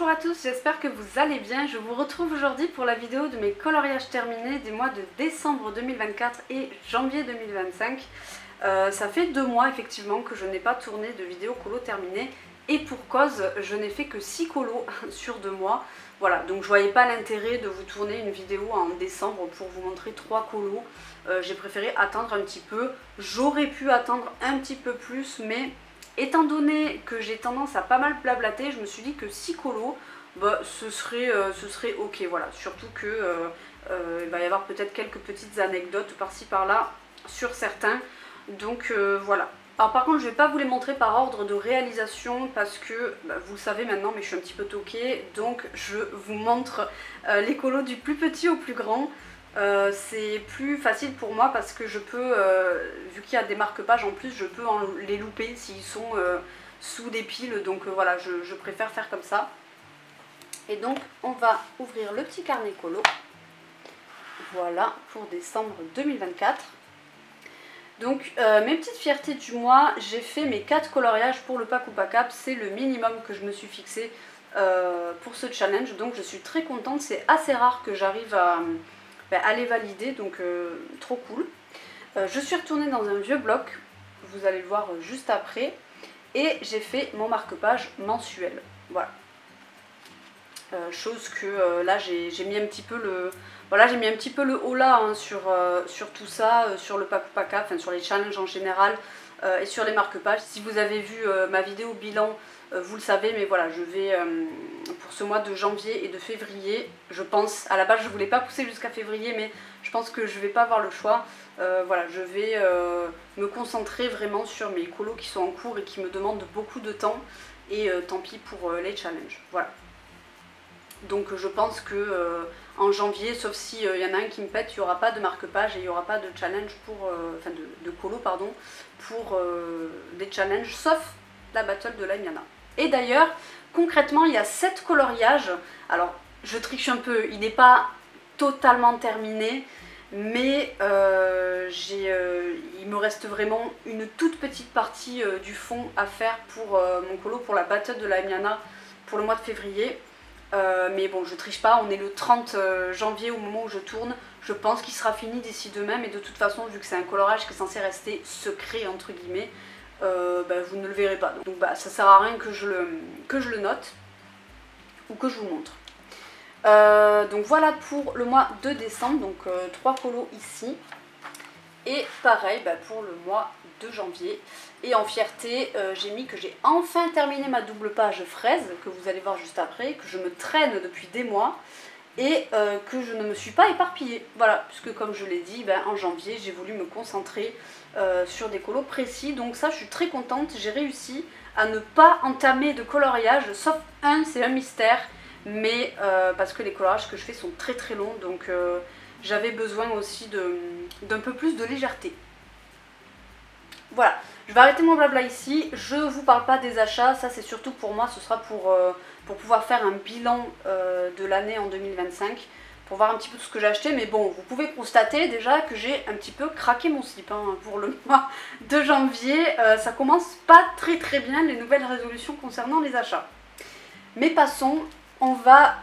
Bonjour à tous, j'espère que vous allez bien. Je vous retrouve aujourd'hui pour la vidéo de mes coloriages terminés des mois de décembre 2024 et janvier 2025. Ça fait 2 mois effectivement que je n'ai pas tourné de vidéo colo terminée et pour cause, je n'ai fait que 6 colos sur 2 mois. Voilà, donc je voyais pas l'intérêt de vous tourner une vidéo en décembre pour vous montrer 3 colos. J'ai préféré attendre un petit peu. J'aurais pu attendre un petit peu plus, mais étant donné que j'ai tendance à pas mal blablater, je me suis dit que 6 colos, bah, ce serait ok, voilà. Surtout que il va y avoir peut-être quelques petites anecdotes par-ci par-là sur certains. Donc voilà. Alors par contre je vais pas vous les montrer par ordre de réalisation parce que bah, vous le savez maintenant, mais je suis un petit peu toquée, donc je vous montre les colos du plus petit au plus grand. C'est plus facile pour moi parce que je peux, vu qu'il y a des marque-pages en plus, je peux les louper s'ils sont sous des piles, donc voilà, je préfère faire comme ça. Et donc on va ouvrir le petit carnet colo, voilà, pour décembre 2024. Donc mes petites fiertés du mois, j'ai fait mes 4 coloriages pour le pack ou pas cap, c'est le minimum que je me suis fixé pour ce challenge, donc je suis très contente, c'est assez rare que j'arrive à les valider, donc trop cool. Je suis retournée dans un vieux bloc, vous allez le voir juste après, et j'ai fait mon marque-page mensuel, voilà. Chose que là j'ai mis un petit peu le... Voilà, j'ai mis un petit peu le haut là hein, sur tout ça, sur le pack ou pas cap, enfin sur les challenges en général et sur les marque-pages. Si vous avez vu ma vidéo bilan, vous le savez, mais voilà, je vais pour ce mois de janvier et de février, je pense, à la base je voulais pas pousser jusqu'à février, mais je pense que je vais pas avoir le choix. Voilà, je vais me concentrer vraiment sur mes colos qui sont en cours et qui me demandent beaucoup de temps, et tant pis pour les challenges, voilà. Donc je pense que en janvier, sauf s'il y en a un qui me pète, il n'y aura pas de marque-page et il n'y aura pas de challenge pour, enfin de colo pardon, pour des challenges, sauf la battle de la Miana. Et d'ailleurs, concrètement, il y a 7 coloriages. Alors, je triche un peu, il n'est pas totalement terminé, mais il me reste vraiment une toute petite partie du fond à faire pour mon colo, pour la battle de la Miana pour le mois de février. Mais bon, je triche pas, on est le 30 janvier au moment où je tourne. Je pense qu'il sera fini d'ici demain, mais de toute façon, vu que c'est un colorage qui est censé rester secret entre guillemets, bah, vous ne le verrez pas. Donc bah, ça sert à rien que je le note ou que je vous montre. Donc voilà pour le mois de décembre, donc 3 colos ici. Et pareil bah, pour le mois de janvier. Et en fierté, j'ai mis que j'ai enfin terminé ma double page fraise, que vous allez voir juste après, que je me traîne depuis des mois, et que je ne me suis pas éparpillée. Voilà, puisque comme je l'ai dit, ben, en janvier, j'ai voulu me concentrer sur des colos précis. Donc ça, je suis très contente, j'ai réussi à ne pas entamer de coloriage, sauf un, c'est un mystère, mais parce que les colorages que je fais sont très très longs, donc j'avais besoin aussi d'un peu plus de légèreté. Voilà, je vais arrêter mon blabla ici, je vous parle pas des achats, ça c'est surtout pour moi, ce sera pour pouvoir faire un bilan de l'année en 2025, pour voir un petit peu tout ce que j'ai acheté, mais bon, vous pouvez constater déjà que j'ai un petit peu craqué mon slip hein, pour le mois de janvier, ça commence pas très très bien les nouvelles résolutions concernant les achats. Mais passons, on va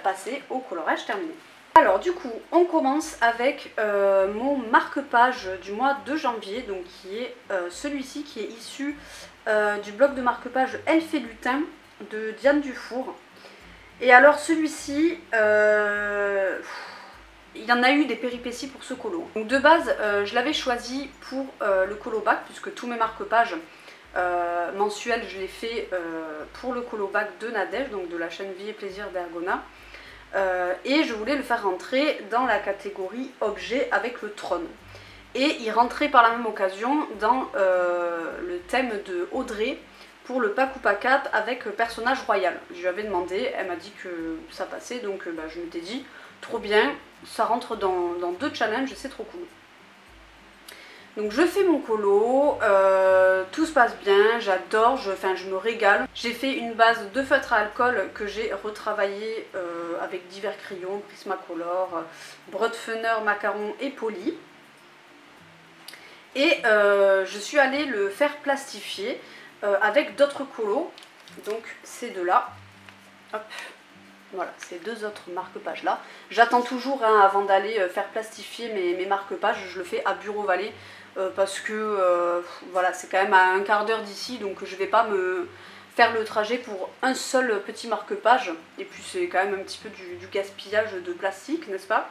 passer au colorage terminé. Alors du coup, on commence avec mon marque-page du mois de janvier, donc qui est celui-ci, qui est issu du blog de marque-page Elfe et Lutin de Diane Dufour. Et alors celui-ci, il y en a eu des péripéties pour ce colo. Donc de base, je l'avais choisi pour le colo bac, puisque tous mes marque-pages mensuels, je les fais pour le colo bac de Nadège, donc de la chaîne Vie et Plaisir d'Ergona. Et je voulais le faire rentrer dans la catégorie objet avec le trône. Et il rentrait par la même occasion dans le thème de Audrey pour le pack ou pas cap avec personnage royal. Je lui avais demandé, elle m'a dit que ça passait, donc je m'étais dit trop bien, ça rentre dans 2 challenges, c'est trop cool. Donc je fais mon colo, tout se passe bien, j'adore, je me régale. J'ai fait une base de feutre à alcool que j'ai retravaillé avec divers crayons, Prismacolor, Brotfener, Macaron et Poly. Et je suis allée le faire plastifier avec d'autres colos, donc ces deux-là. Hop. Voilà, ces deux autres marque-pages là. J'attends toujours hein, avant d'aller faire plastifier mes marque-pages, je le fais à Bureau Vallée parce que voilà, c'est quand même à un quart d'heure d'ici, donc je vais pas me faire le trajet pour un seul petit marque-page. Et puis c'est quand même un petit peu du gaspillage de plastique, n'est-ce pas?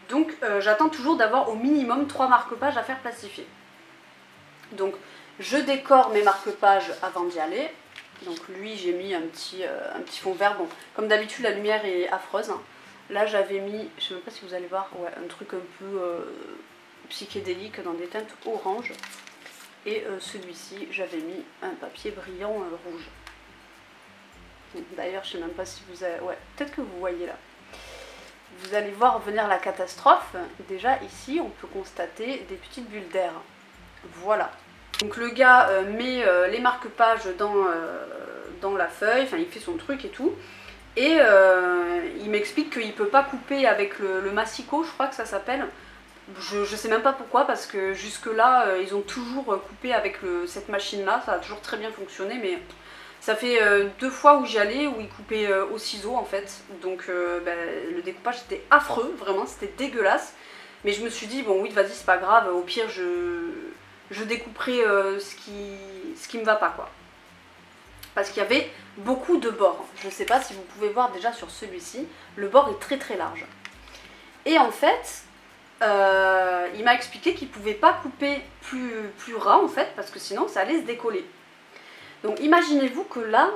Donc j'attends toujours d'avoir au minimum 3 marque-pages à faire plastifier. Donc je décore mes marque-pages avant d'y aller. Donc lui j'ai mis un petit fond vert, bon comme d'habitude la lumière est affreuse, hein. Là j'avais mis, je sais même pas si vous allez voir, ouais, un truc un peu psychédélique dans des teintes orange. Et celui-ci j'avais mis un papier brillant rouge. D'ailleurs je sais même pas si vous avez, ouais peut-être que vous voyez là. Vous allez voir venir la catastrophe, déjà ici on peut constater des petites bulles d'air, voilà. Donc le gars met les marque-pages dans la feuille, enfin il fait son truc et tout. Et il m'explique qu'il ne peut pas couper avec le massicot, je crois que ça s'appelle. Je sais même pas pourquoi, parce que jusque là ils ont toujours coupé avec cette machine là, ça a toujours très bien fonctionné. Mais ça fait 2 fois où j'y allais, où il coupait au ciseau en fait. Donc le découpage c'était affreux, vraiment c'était dégueulasse. Mais je me suis dit bon oui vas-y c'est pas grave, au pire je découperai ce qui me va pas quoi. Parce qu'il y avait beaucoup de bords. Je ne sais pas si vous pouvez voir déjà sur celui-ci, le bord est très très large. Et en fait, il m'a expliqué qu'il ne pouvait pas couper plus ras en fait, parce que sinon ça allait se décoller. Donc imaginez-vous que là,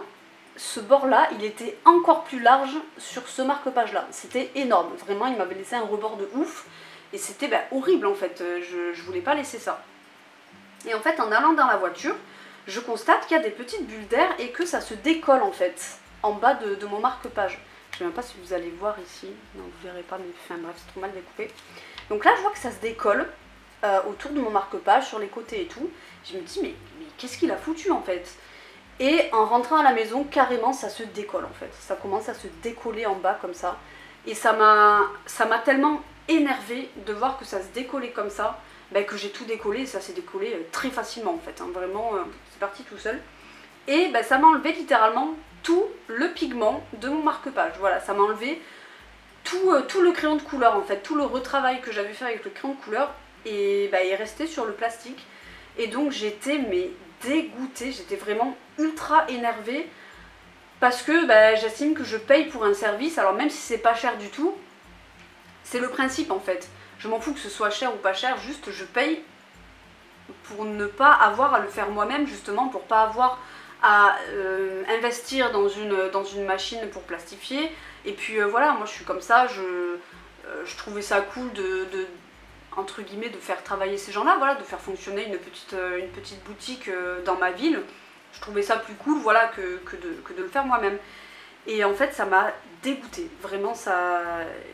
ce bord-là, il était encore plus large sur ce marque-page-là. C'était énorme, vraiment il m'avait laissé un rebord de ouf. Et c'était horrible en fait, je voulais pas laisser ça. Et en fait, en allant dans la voiture, je constate qu'il y a des petites bulles d'air et que ça se décolle en fait, en bas de mon marque-page. Je ne sais même pas si vous allez voir ici, non vous verrez pas, mais enfin bref, c'est trop mal découpé. Donc là, je vois que ça se décolle autour de mon marque-page, sur les côtés et tout. Je me dis, mais qu'est-ce qu'il a foutu en fait? Et en rentrant à la maison, carrément, ça se décolle en fait. Ça commence à se décoller en bas comme ça. Et ça m'a tellement énervée de voir que ça se décollait comme ça. Que j'ai tout décollé, et ça s'est décollé très facilement en fait, hein. Vraiment c'est parti tout seul. Et ça m'a enlevé littéralement tout le pigment de mon marque-page, voilà, ça m'a enlevé tout le crayon de couleur en fait, tout le retravail que j'avais fait avec le crayon de couleur, et il est resté sur le plastique. Et donc j'étais dégoûtée, j'étais vraiment ultra énervée, parce que j'estime que je paye pour un service, alors même si c'est pas cher du tout, c'est le principe en fait. Je m'en fous que ce soit cher ou pas cher, juste je paye pour ne pas avoir à le faire moi-même, justement, pour pas avoir à investir dans une machine pour plastifier. Et puis voilà, moi je suis comme ça, je trouvais ça cool entre guillemets, de faire travailler ces gens-là, voilà, de faire fonctionner une petite boutique dans ma ville. Je trouvais ça plus cool, voilà, que de le faire moi-même. Et en fait ça m'a dégoûtée, vraiment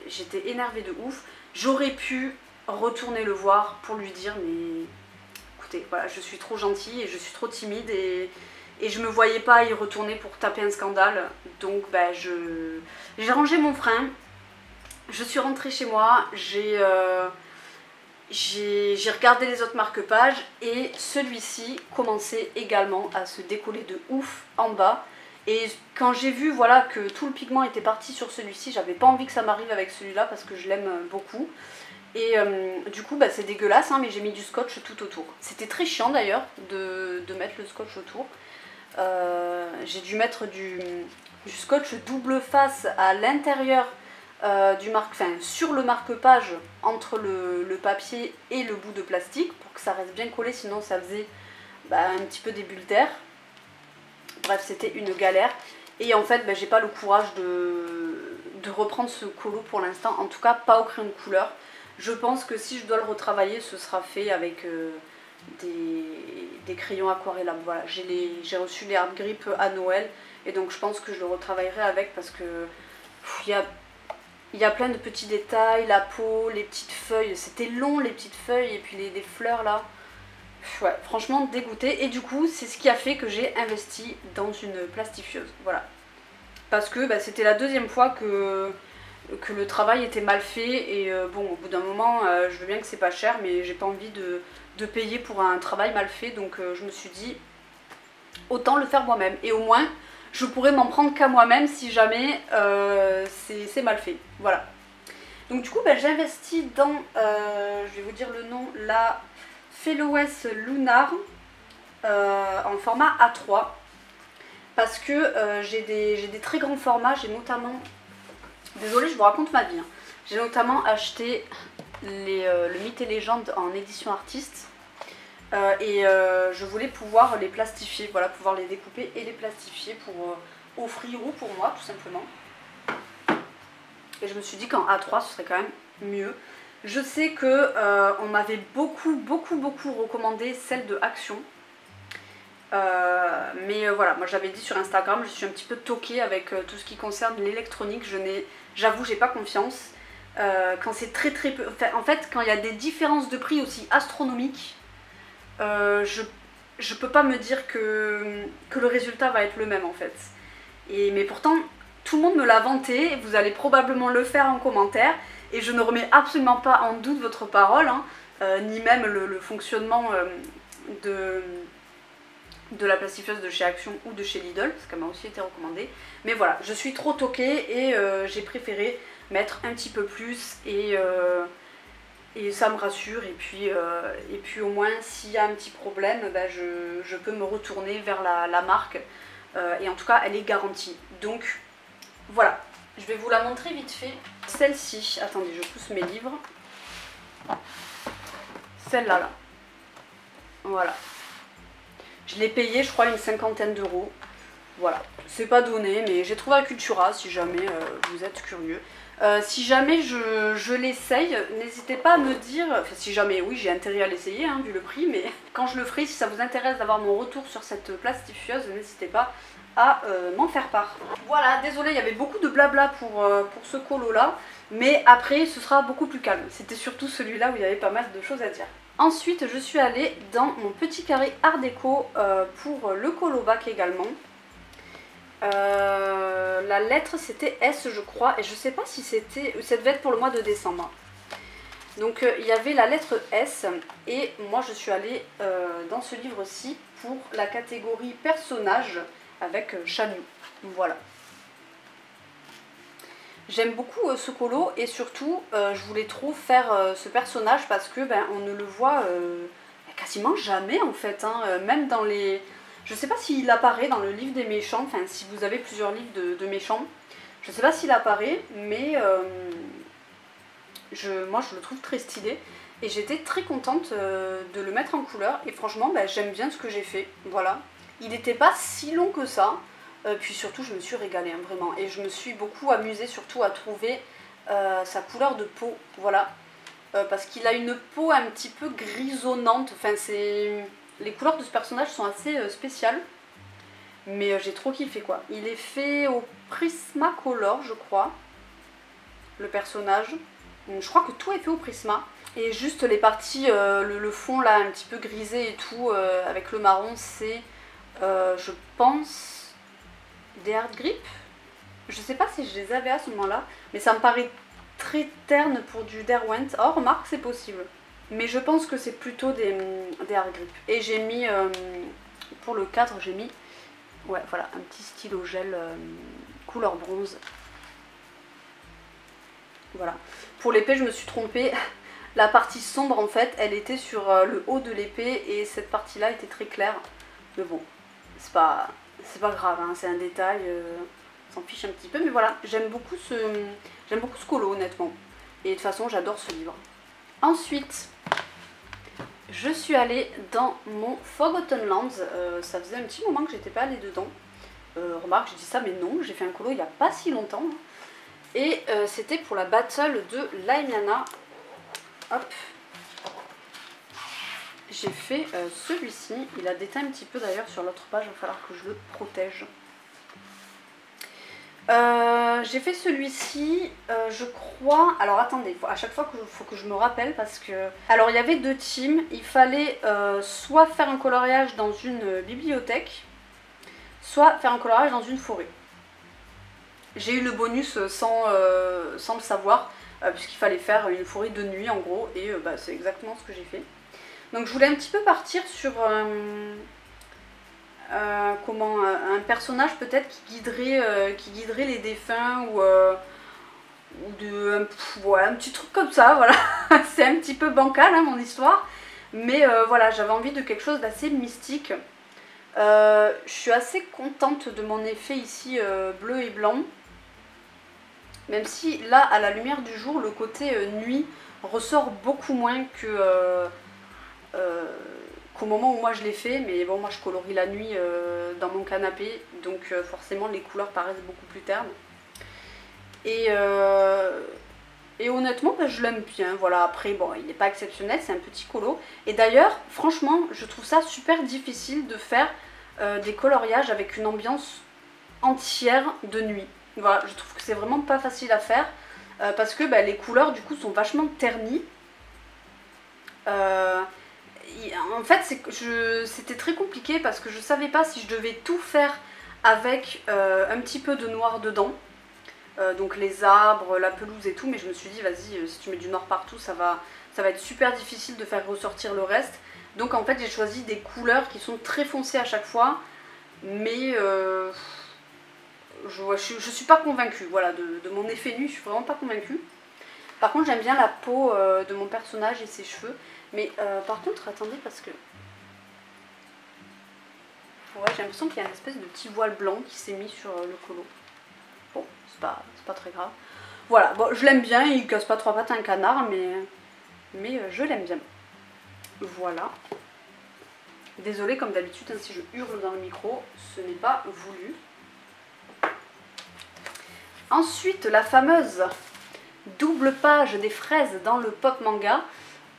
j'étais énervée de ouf. J'aurais pu retourner le voir pour lui dire mais écoutez, voilà, je suis trop gentille et je suis trop timide et je me voyais pas y retourner pour taper un scandale. Donc j'ai rangé mon frein, je suis rentrée chez moi, j'ai regardé les autres marque-pages et celui-ci commençait également à se décoller de ouf en bas. Et quand j'ai vu voilà, que tout le pigment était parti sur celui-ci, j'avais pas envie que ça m'arrive avec celui-là parce que je l'aime beaucoup. Et du coup c'est dégueulasse, hein, mais j'ai mis du scotch tout autour. C'était très chiant d'ailleurs de mettre le scotch autour. J'ai dû mettre du scotch double face à l'intérieur sur le marque-page, entre le papier et le bout de plastique pour que ça reste bien collé, sinon ça faisait un petit peu des bulles d'air. Bref, c'était une galère. Et en fait, j'ai pas le courage de reprendre ce colo pour l'instant. En tout cas, pas au crayon de couleur. Je pense que si je dois le retravailler, ce sera fait avec des crayons aquarellables. Voilà, j'ai reçu les Art Grip à Noël. Et donc, je pense que je le retravaillerai avec parce que il y a plein de petits détails. La peau, les petites feuilles. C'était long, les petites feuilles. Et puis les fleurs là. Ouais, franchement dégoûtée. Et du coup c'est ce qui a fait que j'ai investi dans une plastifieuse, voilà, parce que c'était la deuxième fois que le travail était mal fait. Et bon, au bout d'un moment je veux bien que c'est pas cher, mais j'ai pas envie de payer pour un travail mal fait. Donc je me suis dit autant le faire moi-même, et au moins je pourrais m'en prendre qu'à moi-même si jamais c'est mal fait. Voilà. Donc du coup j'ai investi dans, je vais vous dire le nom, la Fellows Lunar en format A3. Parce que j'ai des très grands formats, j'ai notamment, désolée je vous raconte ma vie, hein. J'ai notamment acheté le Mythes et Légendes en édition artiste et je voulais pouvoir les plastifier, voilà, pouvoir les découper et les plastifier pour offrir ou pour moi tout simplement. Et je me suis dit qu'en A3 ce serait quand même mieux. Je sais que on m'avait beaucoup recommandé celle de Action. Mais voilà, moi j'avais dit sur Instagram, je suis un petit peu toquée avec tout ce qui concerne l'électronique. J'avoue, j'ai pas confiance. Quand c'est très peu, en fait, quand il y a des différences de prix aussi astronomiques, je peux pas me dire que le résultat va être le même en fait. Mais pourtant, tout le monde me l'a vanté, vous allez probablement le faire en commentaire, et je ne remets absolument pas en doute votre parole, hein, ni même le fonctionnement de la plastifieuse de chez Action ou de chez Lidl, parce qu'elle m'a aussi été recommandée. Mais voilà, je suis trop toquée et j'ai préféré mettre un petit peu plus et ça me rassure. Et puis au moins, s'il y a un petit problème, ben, je peux me retourner vers la marque. Et en tout cas, elle est garantie. Donc voilà, je vais vous la montrer vite fait. Celle-ci, attendez, je pousse mes livres. Celle-là, là. Voilà. Je l'ai payé, je crois, une 50aine d'euros. Voilà, c'est pas donné, mais j'ai trouvé à Cultura si jamais vous êtes curieux. Si jamais je l'essaye, n'hésitez pas à me dire, enfin si jamais, oui j'ai intérêt à l'essayer hein, vu le prix, mais quand je le ferai, si ça vous intéresse d'avoir mon retour sur cette plastifieuse, n'hésitez pas à m'en faire part. Voilà, désolé, il y avait beaucoup de blabla pour ce colo là, mais après ce sera beaucoup plus calme. C'était surtout celui-là où il y avait pas mal de choses à dire. Ensuite, je suis allée dans mon petit carré art déco pour le colo bac également. La lettre c'était S je crois, et je sais pas si c'était, ça devait être pour le mois de décembre. Donc il y avait la lettre S, et moi je suis allée dans ce livre-ci pour la catégorie personnage avec Chanu. Voilà. J'aime beaucoup ce colo, et surtout je voulais trop faire ce personnage parce que ben, on ne le voit quasiment jamais en fait, hein, même dans les... Je sais pas s'il apparaît dans le livre des méchants, enfin si vous avez plusieurs livres de méchants, je sais pas s'il apparaît, mais moi je le trouve très stylé et j'étais très contente de le mettre en couleur, et franchement ben, j'aime bien ce que j'ai fait, voilà. Il n'était pas si long que ça. Puis surtout je me suis régalée hein, vraiment, et je me suis beaucoup amusée surtout à trouver sa couleur de peau, voilà, parce qu'il a une peau un petit peu grisonnante, enfin les couleurs de ce personnage sont assez spéciales, mais j'ai trop kiffé quoi. Il est fait au Prismacolor je crois, le personnage, donc, je crois que tout est fait au Prisma, et juste les parties, le fond là un petit peu grisé et tout, avec le marron, c'est je pense... des Hard Grip, je sais pas si je les avais à ce moment là, mais ça me paraît très terne pour du Derwent. Oh remarque, c'est possible, mais je pense que c'est plutôt des Hard Grip. Et j'ai mis pour le cadre, j'ai mis ouais voilà un petit stylo gel couleur bronze. Voilà, pour l'épée je me suis trompée. La partie sombre en fait elle était sur le haut de l'épée, et cette partie là était très claire, mais bon c'est pas grave, hein, c'est un détail, on s'en fiche un petit peu, mais voilà, j'aime beaucoup ce colo honnêtement, et de toute façon j'adore ce livre. Ensuite, je suis allée dans mon Forgotten Lands, ça faisait un petit moment que j'étais pas allée dedans, remarque j'ai dit ça mais non, j'ai fait un colo il n'y a pas si longtemps, hein. Et c'était pour la battle de Laimiana, hop. J'ai fait celui-ci, il a déteint un petit peu d'ailleurs sur l'autre page, il va falloir que je le protège. J'ai fait celui-ci, je crois... Alors attendez, à chaque fois il faut que je me rappelle parce que... Alors il y avait deux teams, il fallait soit faire un coloriage dans une bibliothèque, soit faire un coloriage dans une forêt. J'ai eu le bonus sans le savoir, puisqu'il fallait faire une forêt de nuit en gros, et bah, c'est exactement ce que j'ai fait. Donc je voulais un petit peu partir sur comment, un personnage peut-être qui guiderait les défunts ou ouais, un petit truc comme ça, voilà. C'est un petit peu bancal hein, mon histoire, mais voilà, j'avais envie de quelque chose d'assez mystique. Je suis assez contente de mon effet ici bleu et blanc, même si là à la lumière du jour le côté nuit ressort beaucoup moins que qu'au moment où moi je l'ai fait, mais bon, moi je colorie la nuit dans mon canapé, donc forcément les couleurs paraissent beaucoup plus ternes. Et honnêtement, ben, je l'aime bien. Voilà, après, bon, il n'est pas exceptionnel, c'est un petit colo. Et d'ailleurs, franchement, je trouve ça super difficile de faire des coloriages avec une ambiance entière de nuit. Voilà, je trouve que c'est vraiment pas facile à faire parce que ben, les couleurs du coup sont vachement ternies. En fait, c'était très compliqué parce que je savais pas si je devais tout faire avec un petit peu de noir dedans. Donc les arbres, la pelouse et tout, mais je me suis dit vas-y, si tu mets du noir partout, ça va être super difficile de faire ressortir le reste. Donc en fait j'ai choisi des couleurs qui sont très foncées à chaque fois, mais je suis pas convaincue, voilà, de mon effet nuit, je suis vraiment pas convaincue. Par contre j'aime bien la peau de mon personnage et ses cheveux, mais par contre attendez parce que... Ouais, j'ai l'impression qu'il y a une espèce de petit voile blanc qui s'est mis sur le colo. Bon, c'est pas très grave. Voilà, bon, je l'aime bien, il casse pas trois pattes à un canard, mais je l'aime bien. Voilà. Désolée, comme d'habitude, hein, si je hurle dans le micro, ce n'est pas voulu. Ensuite, la fameuse double page des fraises dans le pop manga.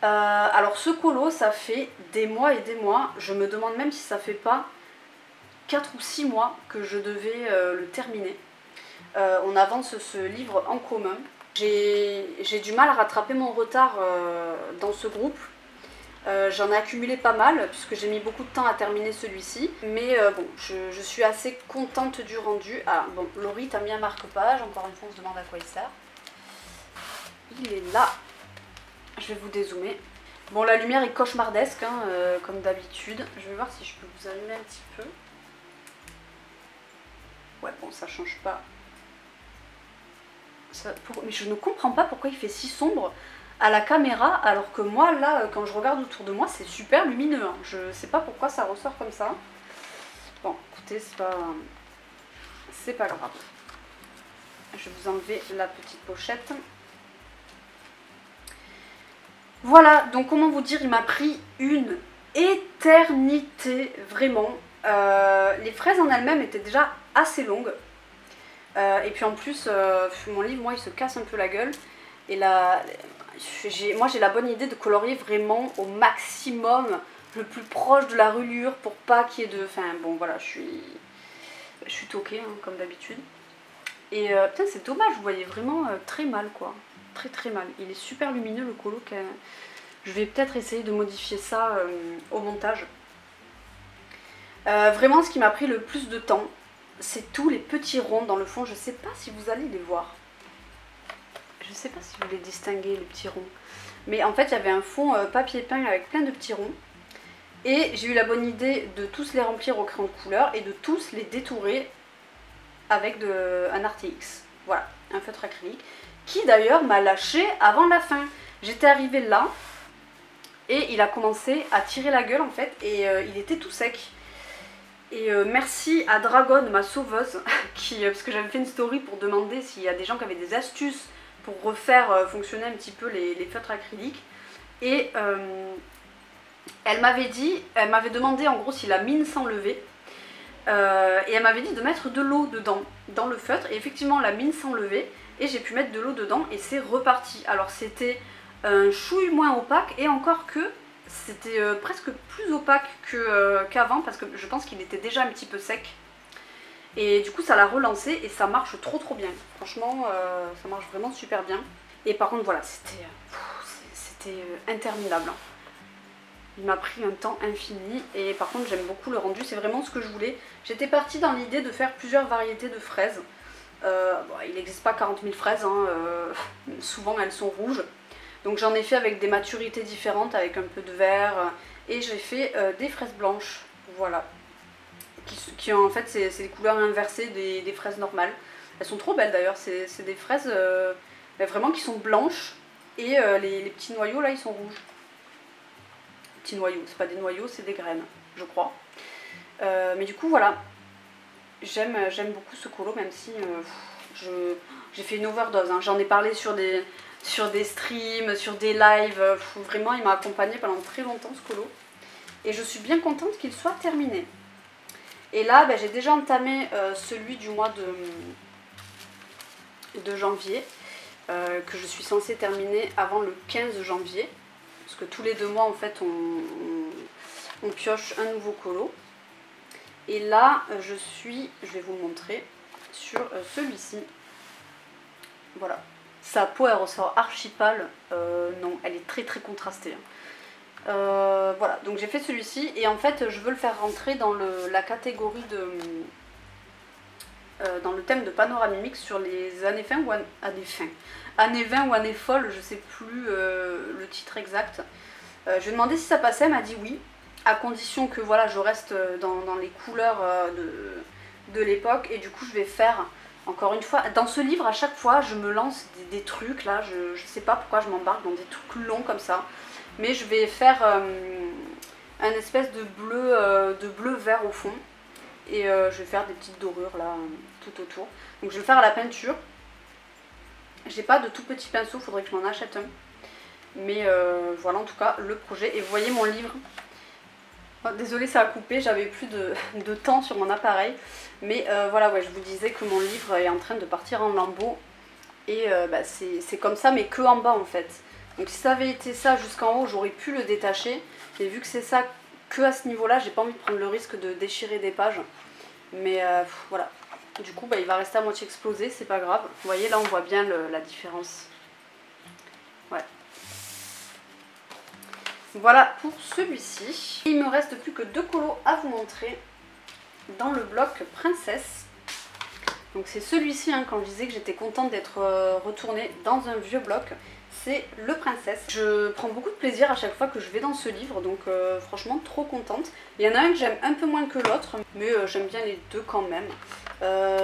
Alors ce colo, ça fait des mois et des mois. Je me demande même si ça fait pas 4 ou 6 mois que je devais le terminer. On avance ce livre en commun. J'ai du mal à rattraper mon retard dans ce groupe. J'en ai accumulé pas mal puisque j'ai mis beaucoup de temps à terminer celui-ci. Mais bon, je suis assez contente du rendu. Ah bon, Laurie, t'as mis un marque-page. Encore une fois, on se demande à quoi il sert. Il est là. Je vais vous dézoomer. Bon, la lumière est cauchemardesque, hein, comme d'habitude. Je vais voir si je peux vous allumer un petit peu. Ouais, bon, ça change pas. Mais je ne comprends pas pourquoi il fait si sombre à la caméra, alors que moi, là, quand je regarde autour de moi, c'est super lumineux. Hein. Je sais pas pourquoi ça ressort comme ça. Bon, écoutez, c'est pas grave. Je vais vous enlever la petite pochette. Voilà, donc comment vous dire, il m'a pris une éternité, vraiment. Les fraises en elles-mêmes étaient déjà assez longues. Et puis en plus, mon livre, moi, il se casse un peu la gueule. Et là, moi, j'ai la bonne idée de colorier vraiment au maximum, le plus proche de la reliure pour pas qu'il y ait de... Enfin, bon, voilà, je suis toquée, hein, comme d'habitude. Et putain, c'est dommage, vous voyez vraiment très mal, quoi. Très très mal. Il est super lumineux, le colo. Je vais peut-être essayer de modifier ça au montage. Vraiment, ce qui m'a pris le plus de temps, c'est tous les petits ronds dans le fond. Je sais pas si vous allez les voir. Je sais pas si vous les distinguez, les petits ronds. Mais en fait, il y avait un fond papier peint avec plein de petits ronds. Et j'ai eu la bonne idée de tous les remplir au crayon de couleur et de tous les détourer avec un RTX. Voilà, un feutre acrylique. Qui d'ailleurs m'a lâché avant la fin. J'étais arrivée là et il a commencé à tirer la gueule en fait. Et il était tout sec. Et merci à Dragon, ma sauveuse, parce que j'avais fait une story pour demander s'il y a des gens qui avaient des astuces pour refaire fonctionner un petit peu les feutres acryliques. Et elle m'avait demandé en gros si la mine s'enlevait. Et elle m'avait dit de mettre de l'eau dedans, dans le feutre. Et effectivement, la mine s'enlevait et j'ai pu mettre de l'eau dedans et c'est reparti. Alors c'était un chouille moins opaque et encore que... C'était presque plus opaque qu'avant parce que je pense qu'il était déjà un petit peu sec. Et du coup ça l'a relancé et ça marche trop bien. Franchement ça marche vraiment super bien. Et par contre voilà, c'était interminable. Il m'a pris un temps infini et par contre j'aime beaucoup le rendu, c'est vraiment ce que je voulais. J'étais partie dans l'idée de faire plusieurs variétés de fraises. Bon, il n'existe pas 40 000 fraises, hein, souvent elles sont rouges. Donc j'en ai fait avec des maturités différentes, avec un peu de vert, et j'ai fait des fraises blanches, voilà. qui ont en fait c'est les couleurs inversées des fraises normales. Elles sont trop belles d'ailleurs, c'est des fraises vraiment qui sont blanches et les petits noyaux là ils sont rouges. Petits noyaux, c'est pas des noyaux, c'est des graines, je crois. Mais du coup voilà, j'aime beaucoup ce colo, même si j'ai fait une overdose, hein. J'en ai parlé sur des streams, sur des lives, vraiment il m'a accompagnée pendant très longtemps ce colo. Et je suis bien contente qu'il soit terminé. Et là ben, j'ai déjà entamé celui du mois de janvier, que je suis censée terminer avant le 15 janvier. Parce que tous les 2 mois en fait on pioche un nouveau colo. Et là je vais vous le montrer sur celui-ci. Voilà. Sa peau elle ressort archi pâle, non elle est très très contrastée. Voilà, donc j'ai fait celui-ci et en fait je veux le faire rentrer dans la catégorie dans le thème de Panoramix sur les années fin ou années 20 ou années folles, je sais plus le titre exact. Je lui ai demandé si ça passait, elle m'a dit oui, à condition que voilà je reste dans les couleurs de l'époque. Et du coup je vais faire, encore une fois, dans ce livre à chaque fois je me lance des trucs là, je sais pas pourquoi je m'embarque dans des trucs longs comme ça. Mais je vais faire un espèce de bleu vert au fond. Et je vais faire des petites dorures là tout autour. Donc je vais le faire à la peinture. J'ai pas de tout petit pinceau, faudrait que je m'en achète un. Mais voilà en tout cas le projet. Et vous voyez mon livre. Oh, désolée ça a coupé, j'avais plus de temps sur mon appareil. Mais voilà, ouais, je vous disais que mon livre est en train de partir en lambeaux. Et bah, c'est comme ça mais que en bas en fait. Donc si ça avait été ça jusqu'en haut, j'aurais pu le détacher. Mais vu que c'est ça que à ce niveau-là, j'ai pas envie de prendre le risque de déchirer des pages. Mais voilà. Du coup, bah, il va rester à moitié explosé, c'est pas grave. Vous voyez, là on voit bien la différence. Ouais. Voilà pour celui-ci. Il me reste plus que 2 colos à vous montrer dans le bloc Princesse. Donc c'est celui-ci, hein, quand je disais que j'étais contente d'être retournée dans un vieux bloc. C'est le Princesse. Je prends beaucoup de plaisir à chaque fois que je vais dans ce livre, donc franchement trop contente. Il y en a un que j'aime un peu moins que l'autre, mais j'aime bien les deux quand même.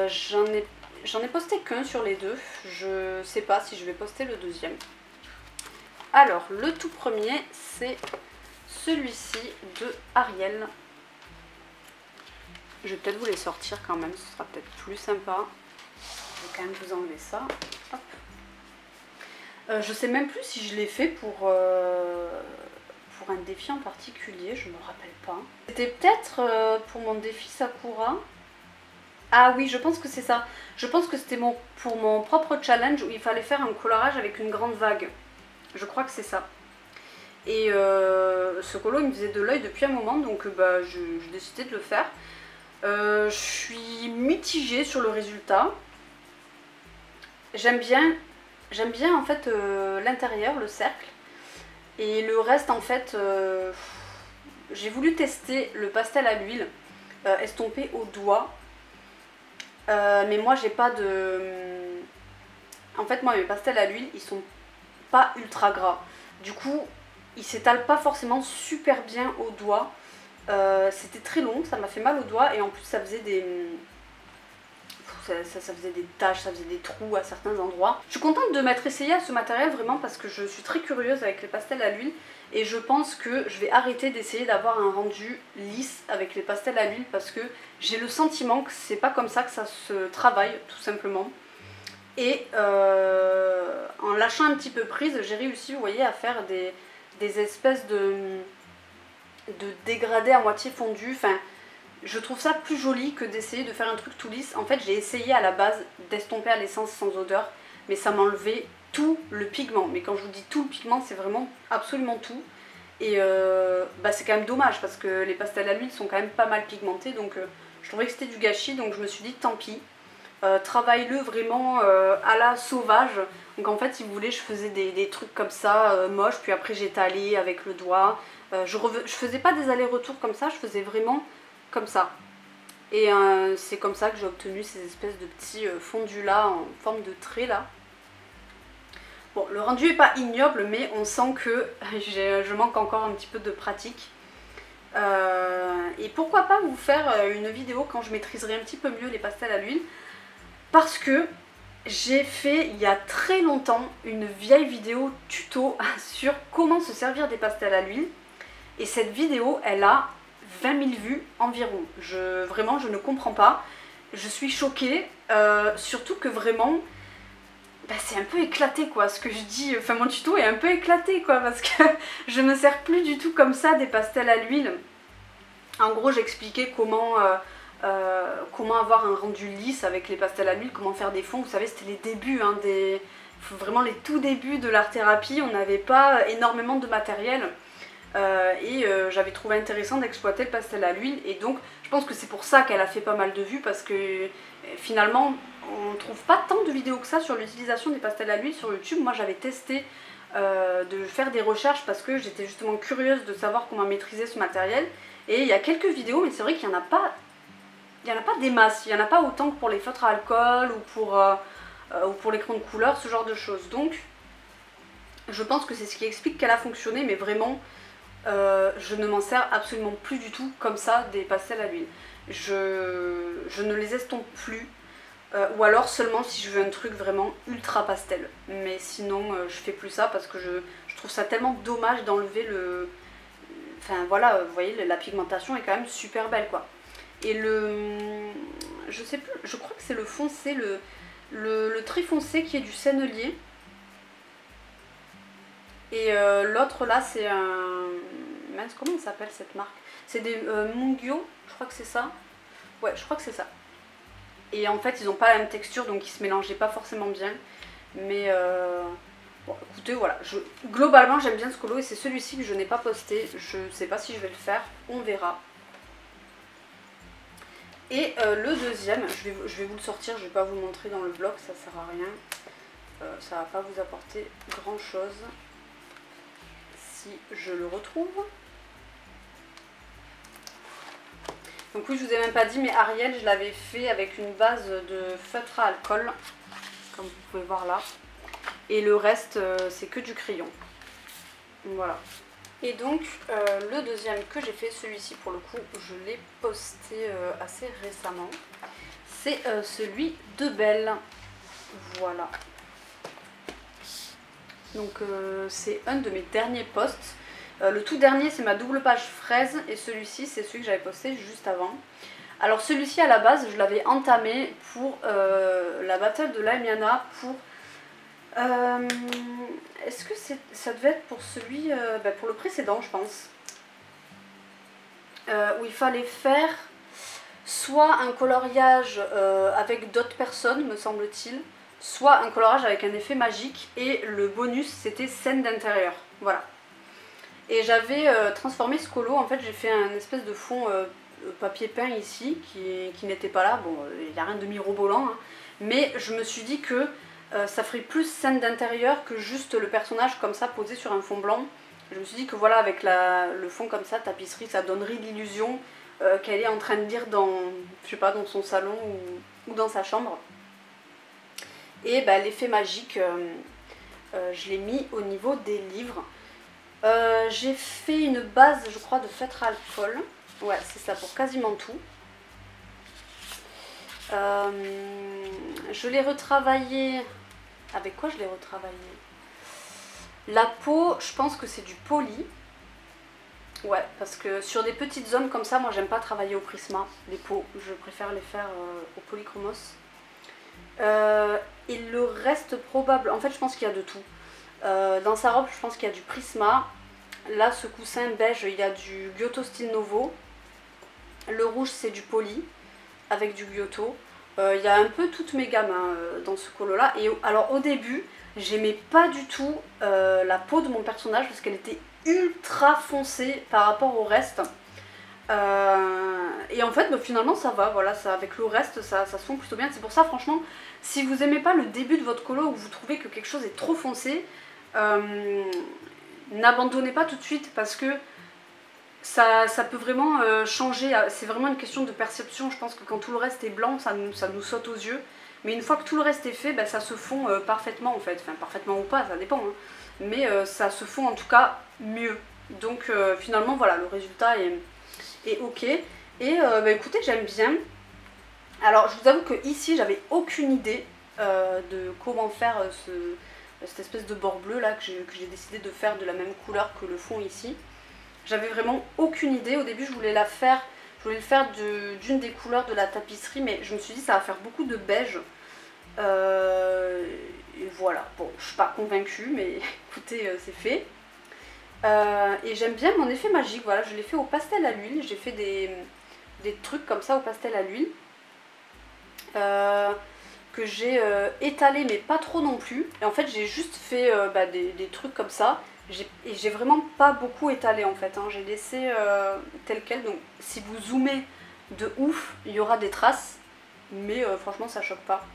J'en ai posté qu'un sur les deux, je sais pas si je vais poster le deuxième. Alors le tout premier c'est celui-ci de Ariel. Je vais peut-être vous les sortir quand même, ce sera peut-être plus sympa. Je vais quand même vous enlever ça. Hop. Je sais même plus si je l'ai fait pour un défi en particulier, je me rappelle pas. C'était peut-être pour mon défi Sakura. Ah oui, je pense que c'est ça. Je pense que c'était pour mon propre challenge où il fallait faire un colorage avec une grande vague. Je crois que c'est ça. Et ce colo il me faisait de l'œil depuis un moment, donc bah, j'ai décidé de le faire. Je suis mitigée sur le résultat. J'aime bien en fait l'intérieur, le cercle. Et le reste en fait, j'ai voulu tester le pastel à l'huile estompé au doigt. Mais moi j'ai pas de... En fait moi mes pastels à l'huile ils sont pas ultra gras. Du coup ils s'étalent pas forcément super bien au doigt. C'était très long, ça m'a fait mal au doigt et en plus ça faisait des... Ça faisait des taches, ça faisait des trous à certains endroits. Je suis contente de m'être essayée à ce matériel vraiment parce que je suis très curieuse avec les pastels à l'huile. Et je pense que je vais arrêter d'essayer d'avoir un rendu lisse avec les pastels à l'huile parce que j'ai le sentiment que c'est pas comme ça que ça se travaille tout simplement. Et en lâchant un petit peu prise, j'ai réussi, vous voyez, à faire des espèces de dégradés à moitié fondus. Enfin, je trouve ça plus joli que d'essayer de faire un truc tout lisse. En fait, j'ai essayé à la base d'estomper à l'essence sans odeur, mais ça m'enlevait tout le pigment. Mais quand je vous dis tout le pigment, c'est vraiment absolument tout. Et bah, c'est quand même dommage parce que les pastels à l'huile sont quand même pas mal pigmentés. Donc je trouvais que c'était du gâchis, donc je me suis dit tant pis. Travaille-le vraiment à la sauvage. Donc en fait, si vous voulez, je faisais des trucs comme ça, moches, puis après j'étalais avec le doigt. Je faisais pas des allers-retours comme ça, je faisais vraiment comme ça. Et c'est comme ça que j'ai obtenu ces espèces de petits fondus là, en forme de trait là. Bon, le rendu est pas ignoble, mais on sent que je manque encore un petit peu de pratique. Et pourquoi pas vous faire une vidéo quand je maîtriserai un petit peu mieux les pastels à l'huile, parce que j'ai fait il y a très longtemps une vieille vidéo tuto sur comment se servir des pastels à l'huile, et cette vidéo elle a 20 000 vues environ. Vraiment je ne comprends pas, je suis choquée, surtout que vraiment bah, c'est un peu éclaté quoi ce que je dis, enfin mon tuto est un peu éclaté quoi, parce que je me sers plus du tout comme ça des pastels à l'huile. En gros j'expliquais comment avoir un rendu lisse avec les pastels à l'huile, comment faire des fonds. Vous savez c'était les débuts, hein, vraiment les tout débuts de l'art thérapie, on n'avait pas énormément de matériel. J'avais trouvé intéressant d'exploiter le pastel à l'huile, et donc je pense que c'est pour ça qu'elle a fait pas mal de vues, parce que finalement on trouve pas tant de vidéos que ça sur l'utilisation des pastels à l'huile sur YouTube. Moi j'avais testé de faire des recherches parce que j'étais justement curieuse de savoir comment maîtriser ce matériel, et il y a quelques vidéos, mais c'est vrai qu'il n'y en a pas des masses, il n'y en a pas autant que pour les feutres à alcool ou pour les crayons de couleur, ce genre de choses. Donc je pense que c'est ce qui explique qu'elle a fonctionné, mais vraiment je ne m'en sers absolument plus du tout comme ça des pastels à l'huile. Je ne les estompe plus, ou alors seulement si je veux un truc vraiment ultra pastel. Mais sinon je fais plus ça parce que je trouve ça tellement dommage d'enlever le... Enfin voilà, vous voyez, la pigmentation est quand même super belle quoi. Et je sais plus, je crois que c'est le foncé, le très foncé qui est du sennelier. Et l'autre là c'est un... Mince, comment ça s'appelle cette marque? C'est des Mungyo, je crois que c'est ça. Ouais, je crois que c'est ça. Et en fait ils n'ont pas la même texture, donc ils se mélangeaient pas forcément bien. Mais bon écoutez voilà, globalement j'aime bien ce colo, et c'est celui-ci que je n'ai pas posté. Je sais pas si je vais le faire, on verra. Et le deuxième, je vais vous le sortir, je vais pas vous le montrer dans le vlog, ça sert à rien. Ça va pas vous apporter grand chose. Si je le retrouve. Donc oui, je vous ai même pas dit, mais Ariel, je l'avais fait avec une base de feutre à alcool, comme vous pouvez voir là. Et le reste, c'est que du crayon. Voilà. Et donc, le deuxième que j'ai fait, celui-ci pour le coup, je l'ai posté assez récemment. C'est celui de Belle. Voilà. Donc c'est un de mes derniers posts. Le tout dernier c'est ma double page fraise, et celui-ci c'est celui que j'avais posté juste avant. Alors celui-ci à la base je l'avais entamé pour la battle de l'Amiana, pour... Est-ce que ça devait être pour celui... pour le précédent je pense. Où il fallait faire soit un coloriage avec d'autres personnes me semble-t-il, soit un colorage avec un effet magique, et le bonus c'était scène d'intérieur, voilà. Et j'avais transformé ce colo, en fait j'ai fait un espèce de fond papier peint ici, qui n'était pas là, bon il n'y a rien de mirobolant, hein, mais je me suis dit que ça ferait plus scène d'intérieur que juste le personnage comme ça posé sur un fond blanc. Je me suis dit que voilà, avec le fond comme ça, tapisserie, ça donnerait l'illusion qu'elle est en train de lire dans, je sais pas, dans son salon ou dans sa chambre. Et bah, l'effet magique, je l'ai mis au niveau des livres. J'ai fait une base, je crois, de feutre à alcool. Ouais, c'est ça, pour quasiment tout. Je l'ai retravaillé... Avec quoi je l'ai retravaillé? La peau, je pense que c'est du poli. Ouais, parce que sur des petites zones comme ça, moi j'aime pas travailler au Prisma, les peaux. Je préfère les faire au polychromos. Et le reste probable, en fait je pense qu'il y a de tout. Dans sa robe je pense qu'il y a du Prisma. Là ce coussin beige il y a du Giotto Style Novo. Le rouge c'est du Poly avec du Giotto. Il y a un peu toutes mes gammes hein, dans ce colo là. Et alors au début j'aimais pas du tout la peau de mon personnage parce qu'elle était ultra foncée par rapport au reste. Et en fait bah, finalement ça va, voilà, ça, avec le reste ça se fond plutôt bien. C'est pour ça franchement, si vous aimez pas le début de votre colo ou vous trouvez que quelque chose est trop foncé, n'abandonnez pas tout de suite, parce que ça peut vraiment changer. C'est vraiment une question de perception. Je pense que quand tout le reste est blanc, ça nous saute aux yeux, mais une fois que tout le reste est fait, bah, ça se fond parfaitement en fait, enfin parfaitement ou pas, ça dépend, hein. Mais ça se fond en tout cas mieux. Donc finalement voilà, le résultat est ok. Et bah, écoutez, j'aime bien. Alors je vous avoue que ici j'avais aucune idée de comment faire cette espèce de bord bleu là que j'ai décidé de faire de la même couleur que le fond ici. J'avais vraiment aucune idée. Au début je voulais le faire d'une des couleurs de la tapisserie, mais je me suis dit ça va faire beaucoup de beige. Et voilà, bon je suis pas convaincue, mais écoutez c'est fait. Et j'aime bien mon effet magique, voilà, je l'ai fait au pastel à l'huile, j'ai fait des trucs comme ça au pastel à l'huile. Que j'ai étalé mais pas trop non plus, et en fait j'ai juste fait des trucs comme ça, et j'ai vraiment pas beaucoup étalé en fait, hein. J'ai laissé tel quel, donc si vous zoomez de ouf il y aura des traces, mais franchement ça choque pas.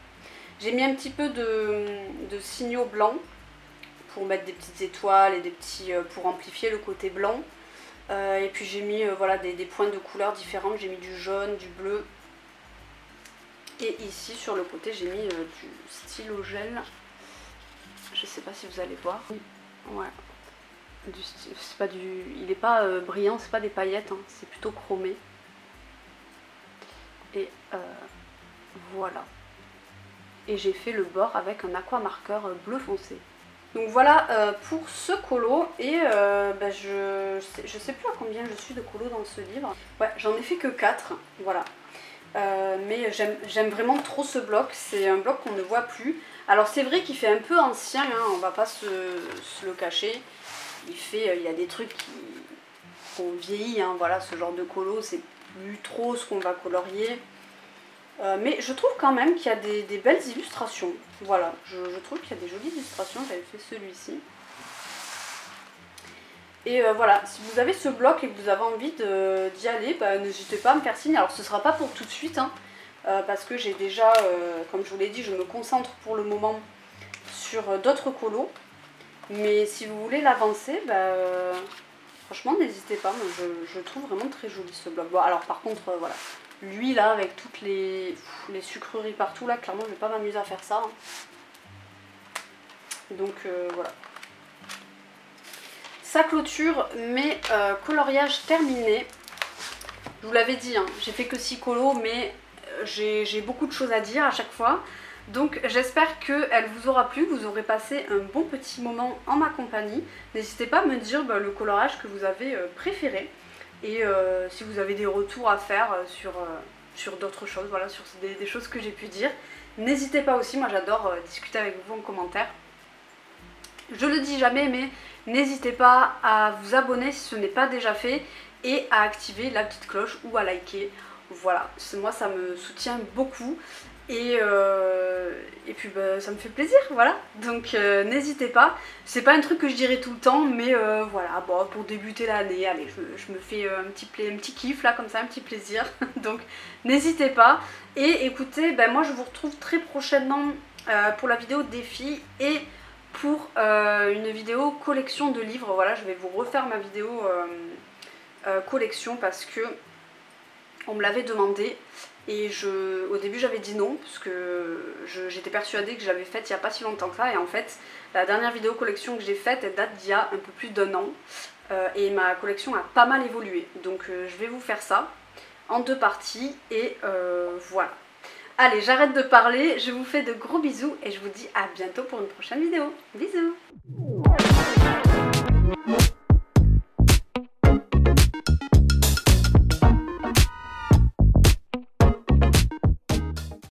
J'ai mis un petit peu de signaux blancs pour mettre des petites étoiles et des petits pour amplifier le côté blanc, et puis j'ai mis voilà des points de couleurs différentes, j'ai mis du jaune, du bleu. Et ici sur le côté j'ai mis du stylo gel. Je sais pas si vous allez voir. Ouais. C'est pas du. Il est pas brillant, c'est pas des paillettes, hein, c'est plutôt chromé. Et voilà. Et j'ai fait le bord avec un aqua marqueur bleu foncé. Donc voilà pour ce colo. Et je sais plus à combien je suis de colo dans ce livre. Ouais, j'en ai fait que 4. Voilà. Mais j'aime vraiment trop ce bloc, c'est un bloc qu'on ne voit plus. Alors c'est vrai qu'il fait un peu ancien, hein, on va pas se le cacher. Il y a des trucs qui ont vieilli, hein, voilà, ce genre de colo, c'est plus trop ce qu'on va colorier. Mais je trouve quand même qu'il y a des belles illustrations. Voilà, je trouve qu'il y a des jolies illustrations, j'avais fait celui-ci. Et voilà, si vous avez ce bloc et que vous avez envie d'y aller, n'hésitez pas à me faire signe. Alors ce sera pas pour tout de suite, hein, parce que j'ai déjà, comme je vous l'ai dit, je me concentre pour le moment sur d'autres colos. Mais si vous voulez l'avancer, franchement n'hésitez pas, moi, je trouve vraiment très joli ce bloc. Bon alors par contre, voilà, lui là avec toutes les sucreries partout, là clairement je vais pas m'amuser à faire ça. Hein. Donc voilà. Ça clôture mes coloriages terminés. Je vous l'avais dit, hein, j'ai fait que 6 colos, mais j'ai beaucoup de choses à dire à chaque fois. Donc j'espère qu'elle vous aura plu, que vous aurez passé un bon petit moment en ma compagnie. N'hésitez pas à me dire le colorage que vous avez préféré. Et si vous avez des retours à faire sur d'autres choses, voilà, sur des choses que j'ai pu dire. N'hésitez pas aussi, moi j'adore discuter avec vous en commentaire. Je le dis jamais, mais n'hésitez pas à vous abonner si ce n'est pas déjà fait et à activer la petite cloche ou à liker. Voilà, moi ça me soutient beaucoup et puis ça me fait plaisir, voilà. Donc n'hésitez pas, c'est pas un truc que je dirais tout le temps, mais voilà, bon, pour débuter l'année, allez, je me fais un petit kiff là, comme ça, un petit plaisir. Donc n'hésitez pas. Et écoutez, moi je vous retrouve très prochainement pour la vidéo défi et pour une vidéo collection de livres. Voilà, je vais vous refaire ma vidéo collection parce que on me l'avait demandé et au début j'avais dit non parce que j'étais persuadée que je l'avais faite il n'y a pas si longtemps que ça, et en fait la dernière vidéo collection que j'ai faite elle date d'il y a un peu plus d'1 an et ma collection a pas mal évolué, donc je vais vous faire ça en 2 parties et voilà. Allez, j'arrête de parler, je vous fais de gros bisous et je vous dis à bientôt pour une prochaine vidéo. Bisous!